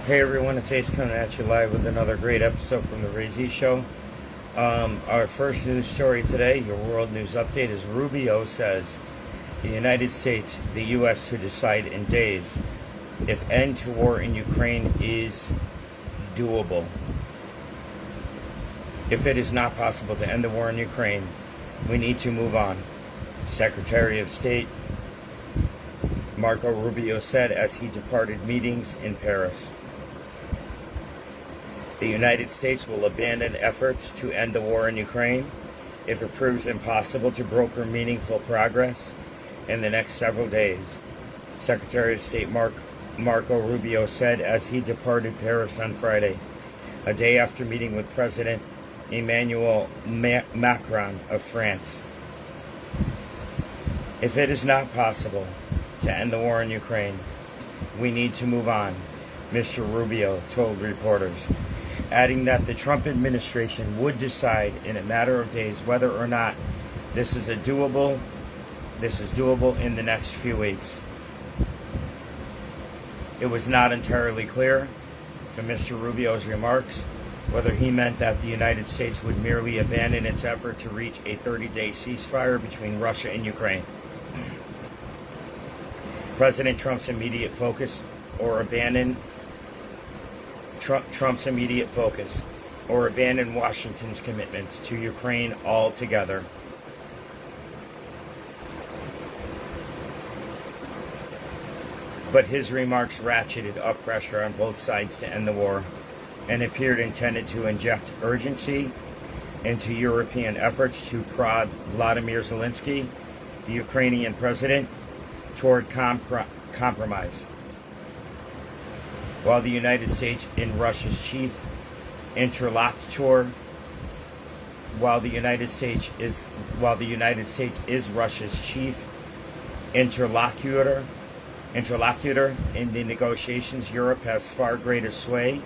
Hey everyone, it's Ace coming at you live with another great episode from the Ray Z Show. Our first news story today, your world news update, is Rubio says the United States, the U.S. to decide in days if end to war in Ukraine is doable. If it is not possible to end the war in Ukraine, we need to move on. Secretary of State Marco Rubio said as he departed meetings in Paris. The United States will abandon efforts to end the war in Ukraine if it proves impossible to broker meaningful progress in the next several days, Secretary of State Marco Rubio said as he departed Paris on Friday, a day after meeting with President Emmanuel Macron of France. If it is not possible to end the war in Ukraine, we need to move on, Mr. Rubio told reporters, adding that the Trump administration would decide in a matter of days whether or not this is doable in the next few weeks. It was not entirely clear from Mr. Rubio's remarks whether he meant that the United States would merely abandon its effort to reach a 30-day ceasefire between Russia and Ukraine. President Trump's immediate focus or abandon Washington's commitments to Ukraine altogether. But his remarks ratcheted up pressure on both sides to end the war and appeared intended to inject urgency into European efforts to prod Vladimir Zelensky, the Ukrainian president, toward compromise. While the United States is Russia's chief interlocutor in the negotiations, Europe has far greater sway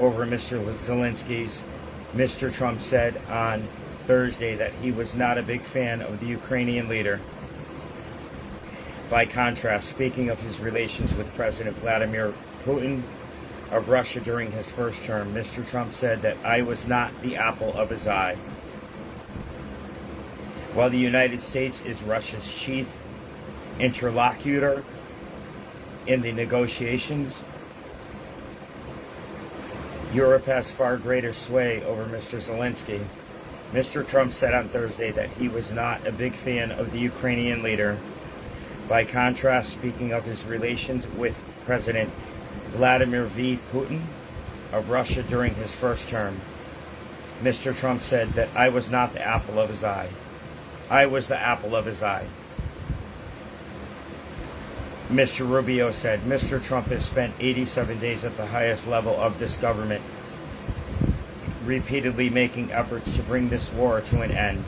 over Mr. Zelensky's. Mr. Trump said on Thursday that he was not a big fan of the Ukrainian leader. By contrast, speaking of his relations with President Vladimir Putin of Russia during his first term, Mr. Trump said that I was not the apple of his eye. While the United States is Russia's chief interlocutor in the negotiations, Europe has far greater sway over Mr. Zelensky. Mr. Trump said on Thursday that he was not a big fan of the Ukrainian leader. By contrast, speaking of his relations with President Vladimir V. Putin of Russia during his first term, Mr. Trump said that I was not the apple of his eye. I was the apple of his eye. Mr. Rubio said Mr. Trump has spent 87 days at the highest level of this government, repeatedly making efforts to bring this war to an end.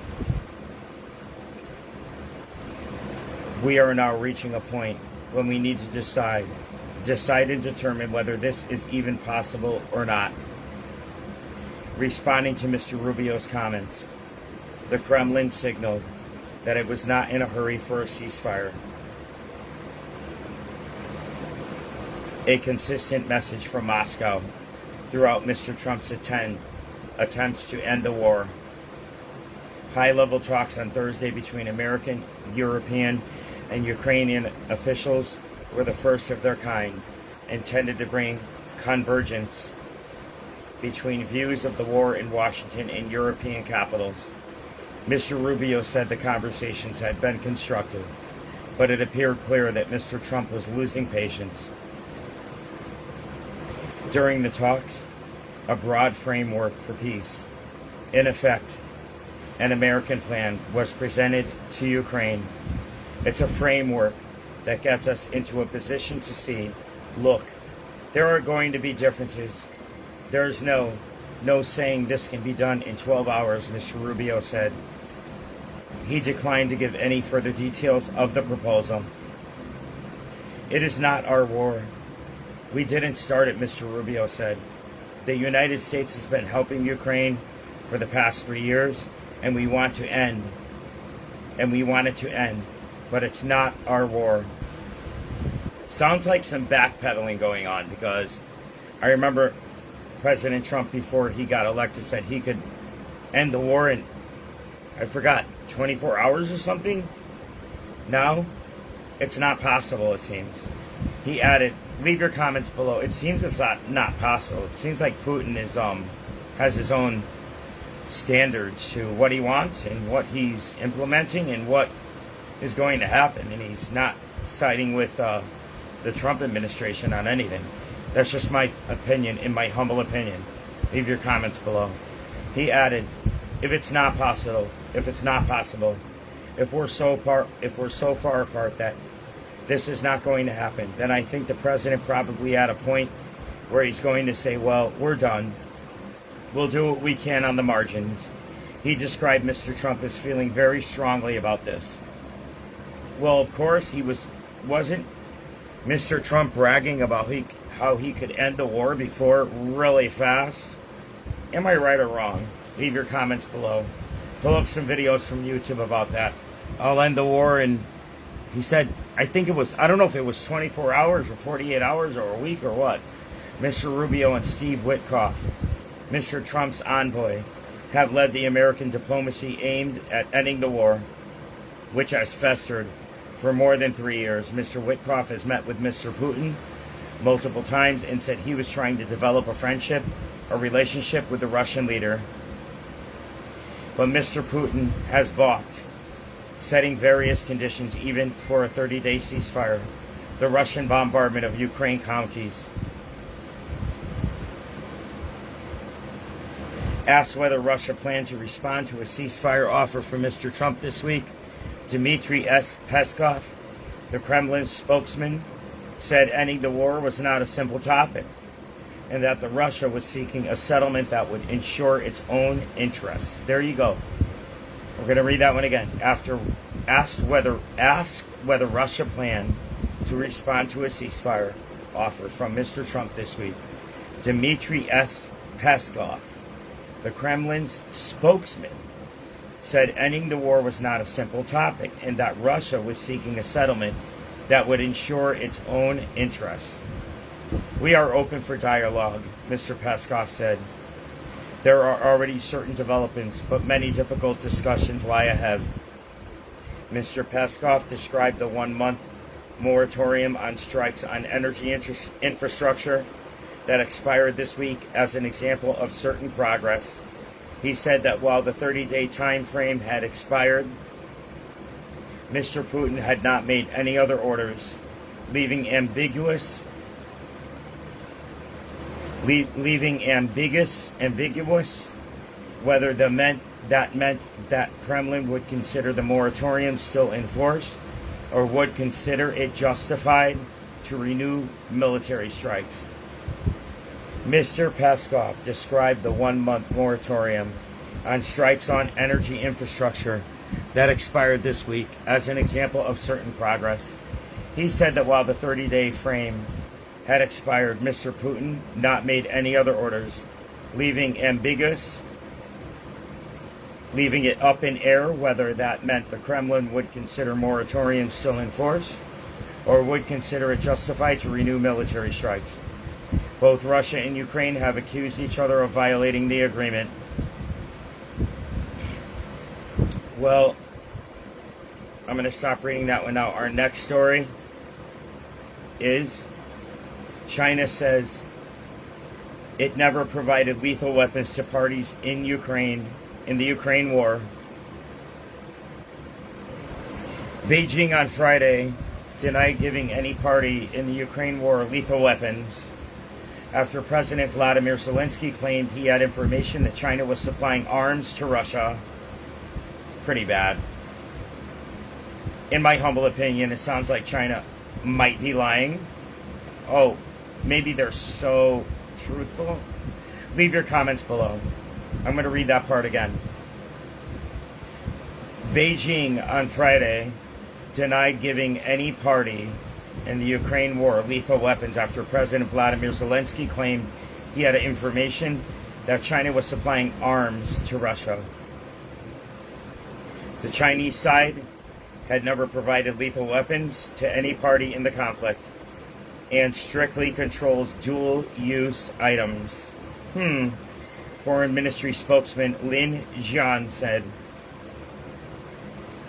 We are now reaching a point when we need to decide and determine whether this is even possible or not. Responding to Mr. Rubio's comments, the Kremlin signaled that it was not in a hurry for a ceasefire. A consistent message from Moscow throughout Mr. Trump's attempts to end the war. High-level talks on Thursday between American, European, and Ukrainian officials were the first of their kind, intended to bring convergence between views of the war in Washington and European capitals. Mr. Rubio said the conversations had been constructive, but it appeared clear that Mr. Trump was losing patience. During the talks, a broad framework for peace, in effect, an American plan, was presented to Ukraine. It's a framework that gets us into a position to see, look, there are going to be differences. There's no saying this can be done in 12 hours, Mr. Rubio said. He declined to give any further details of the proposal. It is not our war. We didn't start it, Mr. Rubio said. The United States has been helping Ukraine for the past 3 years, and we want it to end. But it's not our war. Sounds like some backpedaling going on, because I remember President Trump, before he got elected, said he could end the war in, I forgot, 24 hours or something. Now, it's not possible, it seems. He added, leave your comments below. It seems it's not possible. It seems like Putin is has his own standards to what he wants and what he's implementing and what is going to happen. And he's not siding with the Trump administration on anything. That's just my opinion, in my humble opinion. Leave your comments below. He added, if we're so far apart that this is not going to happen, then I think the president probably at a point where he's going to say, well, we're done. We'll do what we can on the margins. He described Mr. Trump as feeling very strongly about this. Well, of course, wasn't Mr. Trump bragging about how he could end the war before really fast? Am I right or wrong? Leave your comments below. Pull up some videos from YouTube about that. I'll end the war, and he said, I don't know if it was 24 hours or 48 hours or a week or what. Mr. Rubio and Steve Witkoff, Mr. Trump's envoy, have led the American diplomacy aimed at ending the war, which has festered for more than 3 years. Mr. Witkoff has met with Mr. Putin multiple times and said he was trying to develop a relationship with the Russian leader. But Mr. Putin has balked, setting various conditions even for a 30-day ceasefire. The Russian bombardment of Ukraine counties. Asked whether Russia planned to respond to a ceasefire offer from Mr. Trump this week, Dmitry Peskov, the Kremlin spokesman, said ending the war was not a simple topic, and that the Russia was seeking a settlement that would ensure its own interests. There you go. We're going to read that one again. Asked whether Russia planned to respond to a ceasefire offer from Mr. Trump this week, Dmitry Peskov, the Kremlin's spokesman, said ending the war was not a simple topic and that Russia was seeking a settlement that would ensure its own interests. We are open for dialogue, Mr. Peskov said. There are already certain developments, but many difficult discussions lie ahead. Mr. Peskov described the 1-month moratorium on strikes on energy infrastructure that expired this week as an example of certain progress. He said that while the 30-day time frame had expired, Mr. Putin had not made any other orders, leaving ambiguous whether that meant that Kremlin would consider the moratorium still in force or would consider it justified to renew military strikes. Mr. Peskov described the 1-month moratorium on strikes on energy infrastructure that expired this week as an example of certain progress. He said that while the 30-day frame had expired, Mr. Putin not made any other orders, leaving it up in air whether that meant the Kremlin would consider moratorium still in force or would consider it justified to renew military strikes. Both Russia and Ukraine have accused each other of violating the agreement. Well, I'm going to stop reading that one now. Our next story is China says it never provided lethal weapons to parties in the Ukraine war. Beijing on Friday denied giving any party in the Ukraine war lethal weapons after President Vladimir Zelensky claimed he had information that China was supplying arms to Russia. Pretty bad. In my humble opinion, it sounds like China might be lying. Oh, maybe they're so truthful. Leave your comments below. I'm going to read that part again. Beijing on Friday denied giving any party in the Ukraine war lethal weapons after President Vladimir Zelensky claimed he had information that China was supplying arms to Russia. The Chinese side had never provided lethal weapons to any party in the conflict. and strictly controls dual-use items. Foreign Ministry spokesman Lin Jian said.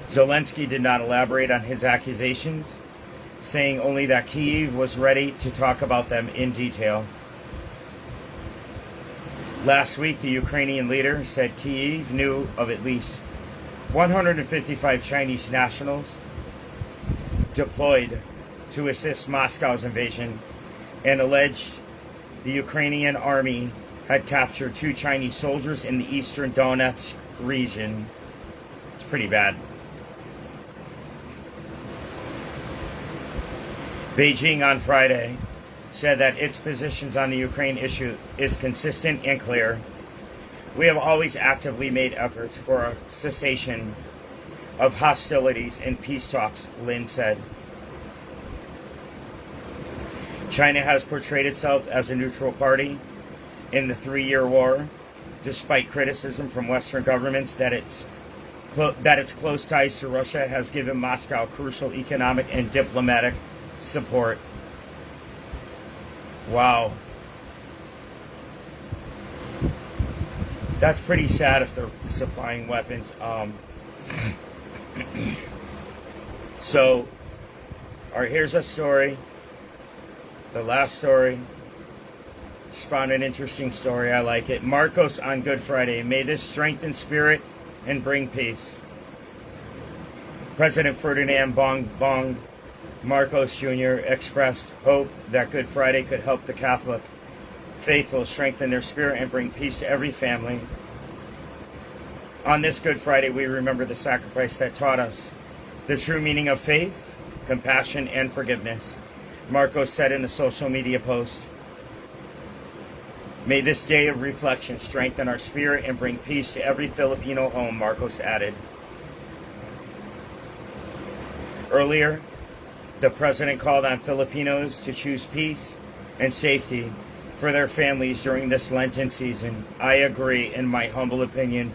Zelensky did not elaborate on his accusations, saying only that Kyiv was ready to talk about them in detail. Last week, the Ukrainian leader said Kyiv knew of at least 155 Chinese nationals deployed to assist Moscow's invasion, and alleged the Ukrainian army had captured 2 Chinese soldiers in the eastern Donetsk region. It's pretty bad. Beijing on Friday said that its positions on the Ukraine issue is consistent and clear. We have always actively made efforts for a cessation of hostilities and peace talks, Lin said. China has portrayed itself as a neutral party in the 3-year war, despite criticism from Western governments that its close ties to Russia has given Moscow crucial economic and diplomatic support. Wow. That's pretty sad if they're supplying weapons. So, alright, here's a story. The last story. Just found an interesting story. I like it. Marcos on Good Friday. May this strengthen spirit and bring peace. President Ferdinand Bong Marcos Jr. expressed hope that Good Friday could help the Catholic faithful strengthen their spirit and bring peace to every family. On this Good Friday, we remember the sacrifice that taught us the true meaning of faith, compassion, and forgiveness. Marcos said in a social media post, "May this day of reflection strengthen our spirit and bring peace to every Filipino home," Marcos added. Earlier, the president called on Filipinos to choose peace and safety for their families during this Lenten season. I agree, in my humble opinion.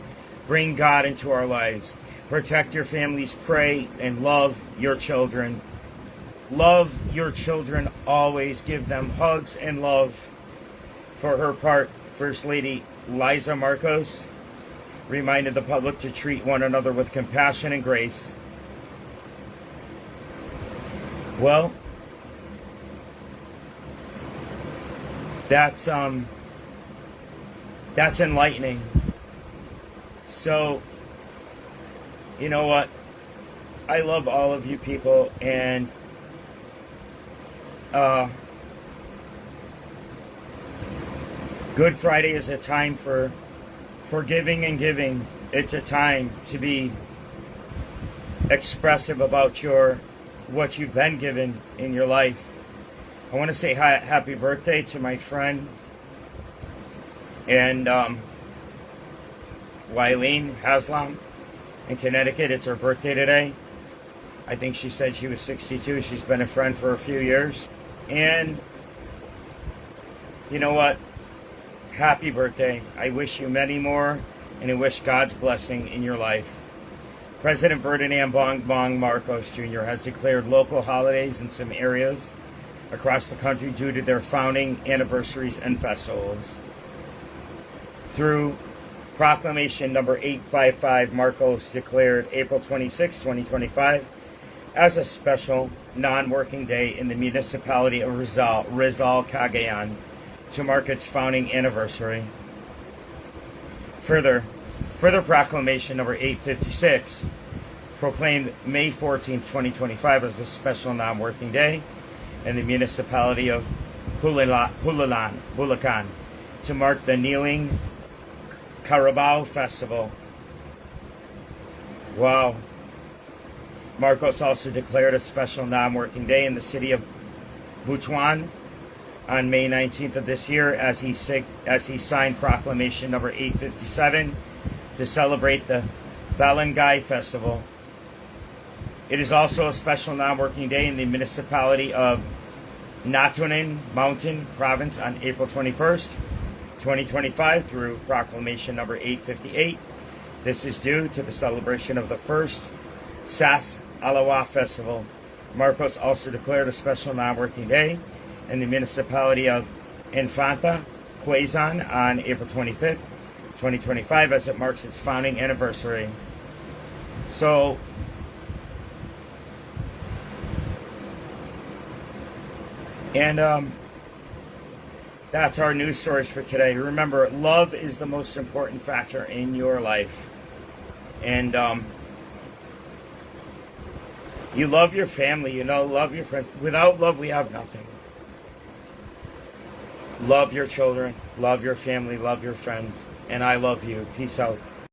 Bring God into our lives. Protect your families, pray, and love your children. Love your children always. Give them hugs and love. For her part, First Lady Liza Marcos reminded the public to treat one another with compassion and grace. Well, that's enlightening. So, you know what? I love all of you people, and Good Friday is a time for forgiving and giving. It's a time to be expressive about what you've been given in your life. I want to say happy birthday to my friend and Wileen Haslam in Connecticut. It's her birthday today. I think she said she was 62. She's been a friend for a few years. And you know what? Happy birthday. I wish you many more, and I wish God's blessing in your life. President Ferdinand Bong Marcos Jr. has declared local holidays in some areas across the country due to their founding anniversaries and festivals. Through Proclamation number 855, Marcos declared April 26, 2025 as a special non-working day in the municipality of Rizal, Cagayan, to mark its founding anniversary. Further Proclamation number 856 proclaimed May 14, 2025 as a special non-working day in the municipality of Bulacan to mark the Kneeling Carabao Festival. Wow. Marcos also declared a special non-working day in the city of Butuan on May 19th of this year as he signed Proclamation number 857 to celebrate the Balangay Festival. It is also a special non-working day in the municipality of Natunin Mountain Province on April 21st, 2025 through Proclamation number 858. This is due to the celebration of the first Sas Alawa Festival. Marcos also declared a special non-working day in the municipality of Infanta, Quezon on April 25th, 2025, as it marks its founding anniversary. So, and that's our news stories for today. Remember, love is the most important factor in your life. And you love your family, you know, love your friends. Without love, we have nothing. Love your children, love your family, love your friends. And I love you. Peace out.